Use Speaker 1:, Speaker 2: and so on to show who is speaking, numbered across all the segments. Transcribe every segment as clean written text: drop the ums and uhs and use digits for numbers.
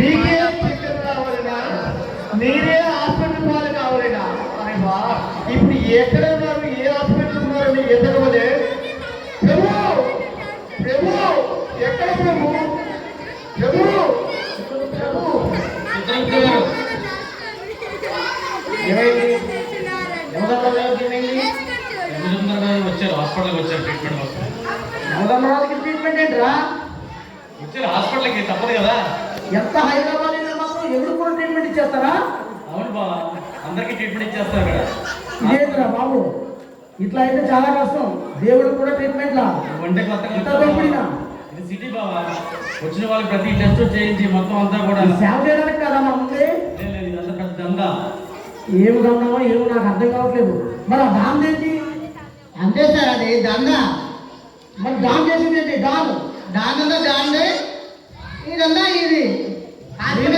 Speaker 1: మీకే చక్కెర కావాలనా, మీరే హాస్పిటల్ పాలు కావాలనా? అరే బా, ఇప్పుడు ఎక్కడ ఉన్నారు, ఏ హాస్పిటల్ ఉన్నారు మీకు ఎదగవలే? ప్రభు ప్రభు ఎక్కడ ప్రభు? ప్రభు ప్రభు
Speaker 2: వచ్చారు హాస్పిటల్కి వచ్చారు ట్రీట్మెంట్ కోసం.
Speaker 1: ట్రీట్మెంట్ ఏంట్రా?
Speaker 2: వచ్చారు హాస్పిటల్కి, తప్పదు కదా.
Speaker 1: ఎంత హైదరాబాద్ మాత్రం ఎవరు కూడా ట్రీట్మెంట్ ఇచ్చేస్తారా?
Speaker 2: అవును బాబా, అందరికీ ట్రీట్మెంట్ ఇచ్చేస్తారు కదా.
Speaker 1: ఇదేంద్రా బాబు, ఇట్లా అయితే చాలా కష్టం. దేవుడు కూడా ట్రీట్మెంట్ లా
Speaker 2: వంటే కొత్తగా ఇది సిటీ బాబా. వచ్చిన వాళ్ళకి ప్రతి టెస్ట్ చేయించి మొత్తం అంతా కూడా
Speaker 1: సేవ చేయడానికి కదా మా ముందే.
Speaker 2: లేదు, ఇదంతా పెద్ద దందా.
Speaker 1: ఏమి గమనమో ఏమో నాకు అర్థం కావట్లేదు. మరి ఆ దాన్ ఏంటి? అంతే సార్, అది దందా. మరి దాన్ చేసింది ఏంటి? దాన్ దానంతా దాన్నే. ఇదంతా ఇది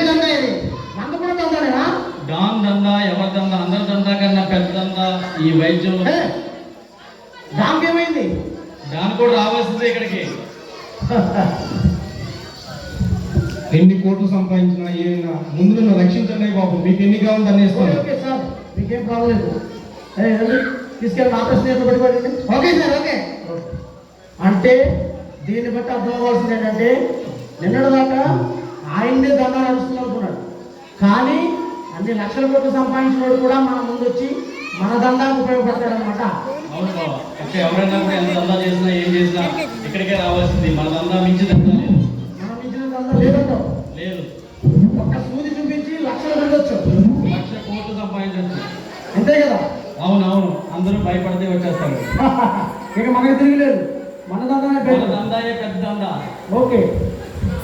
Speaker 1: దందా, ఇది దంద కూడా దందానేనా?
Speaker 2: డాన్ దందా, ఎవరి దందా? అందరి దందా కన్నా పెద్ద దందా ఈ వైద్యం.
Speaker 1: దానికి ఏమైంది?
Speaker 2: దాని కూడా రావాల్సిందే ఇక్కడికి.
Speaker 3: ఎన్ని కోట్లు సంపాదించినా ఏమైనా ముందు నన్ను రక్షించండి బాబు. మీకు ఎన్ని కావాలి దాన్ని ఇస్తాను.
Speaker 1: ఓకే సార్, మీకేం ప్రాబ్లం లేదు. తీసుకెళ్ళి ఆపరేషన్ చేత పడిపోయింది. Okay sir, okay. అంటే దీన్ని బట్టి అర్థం అవ్వాల్సింది ఏంటంటే, నిన్నటి దాకా ఆయన్నే దందా నడుస్తుంది అనుకున్నాడు. కానీ అన్ని లక్షల కోట్లు సంపాదించినోడు కూడా మన ముందు వచ్చి మన దందాకు ఉపయోగపడతాడు అనమాట.
Speaker 2: అవును బాబా, అంటే ఎవరైనా కూడా ఎంత దందా చేసినా ఏం చేసినా ఇక్కడికే రావాల్సింది. మన దందా మించి దందా లేదు.
Speaker 1: మనం మించిన దందా లేదంటావు?
Speaker 2: లేదు.
Speaker 1: ఒక్క సూది చూపించి లక్షలు పెట్టచ్చు,
Speaker 2: 1,00,000 కోట్లు సంపాదించవచ్చు.
Speaker 1: అంతే కదా?
Speaker 2: అవునవును, అందరూ భయపడితే వచ్చేస్తారు.
Speaker 1: ఇక మనకి తిరిగిలేదు. మన దందానే
Speaker 2: మన
Speaker 1: పెద్ద
Speaker 2: దందాయే పెద్ద దందా.
Speaker 1: Okay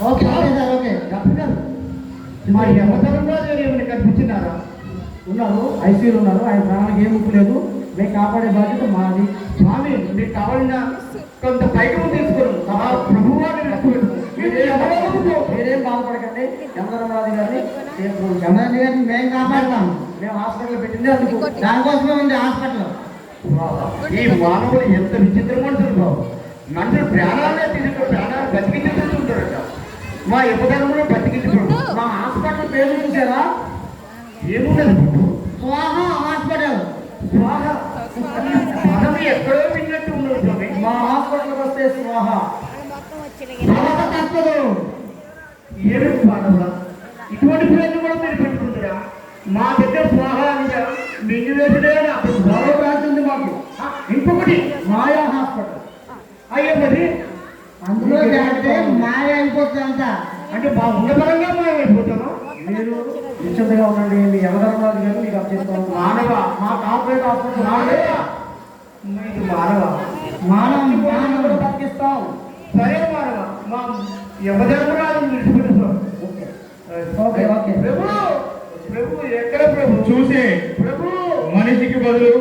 Speaker 1: okay okay sir, okay. Doctor మా యమధర్మరాజు గారు ఏమైనా కనిపించినారా? ఉన్నారు, ఐసీయూలో ఉన్నారు. ఆయన ప్రాణానికి ఏం ముప్పు లేదు. మేము కాపాడే బాధ్యత మాది. స్వామి, మీకు కావాలన్న కొంత పైకం తీసుకుని మీరేం బాధపడకండి. యమధర్మరాజు గారిని యమధర్మరాజు గారిని మేము కాపాడుతాం. మేము హాస్పిటల్ పెట్టింది అందుకు, దానికోసమే ఉంది హాస్పిటల్. ఈ మానవుడు ఎంత విచిత్రం మనుషులు బాబు. మనుషులు ప్రాణాలనే తీసుకు ప్రాణాలు బతికించుకుంటుంటారట. మా యమధర్మంలో బతికించుకోండి. మా హాస్పిటల్ పేరు చూసారా? ఏమున్నది? స్వాహ హాస్పిటల్. స్వాహ మనం ఎక్కడో విన్నట్టు ఉన్నది స్వామి. మా హాస్పిటల్కి వస్తే స్వాహ తప్పదు. ఏమి మానవుల ఇటువంటి పేర్లు కూడా మీరు పెట్టుకుంటారా? మా దగ్గర స్వాహ అంటే మింగి వేసినే మరో బ్రాంచ్ ఉంది మాకు. ఇంకొకటి మాయా హాస్పిటల్. అయ్యే మరి అందులో మాయ అయిపోతుంది అంతా. అంటే మా ఉన్నపరంగా మాయ అయిపోతామా? మీరు నిశ్చింతగా ఉండండి. మీ యమధర్మరాజు గారు మీకు అప్పచెప్తాను. మానవ మా కార్పొరేట్ హాస్పిటల్ మానవ మానవ తగ్గిస్తాం. సరే మానవ, మా యమధర్మరాజు విడిచిపెడతాం. Okay okay. ప్రభు ప్రభు ఎక్కడ ప్రభు?
Speaker 3: చూసే
Speaker 1: ప్రభు
Speaker 3: మనిషికి బదులు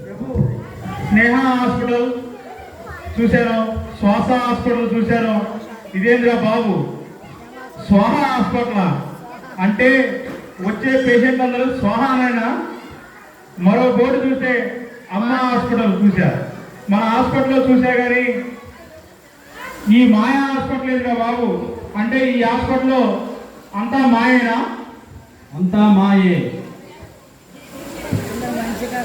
Speaker 1: ప్రభు
Speaker 3: స్నేహ హాస్పిటల్ చూశాను, శ్వాస హాస్పిటల్ చూశాను. ఇదేంద్రా బాబు, స్వాహ హాస్పిటల్ అంటే వచ్చే పేషెంట్ అందరూ స్వాహ అనైనా. మరో బోర్డు చూస్తే అమ్మ హాస్పిటల్ చూశా. మన హాస్పిటల్లో చూసా కానీ ఈ మాయా హాస్పిటల్ ఏంద్రా బాబు. అంటే ఈ హాస్పిటల్లో అంతా మాయేనా?
Speaker 2: అంతా మాయే.
Speaker 4: మంచిగా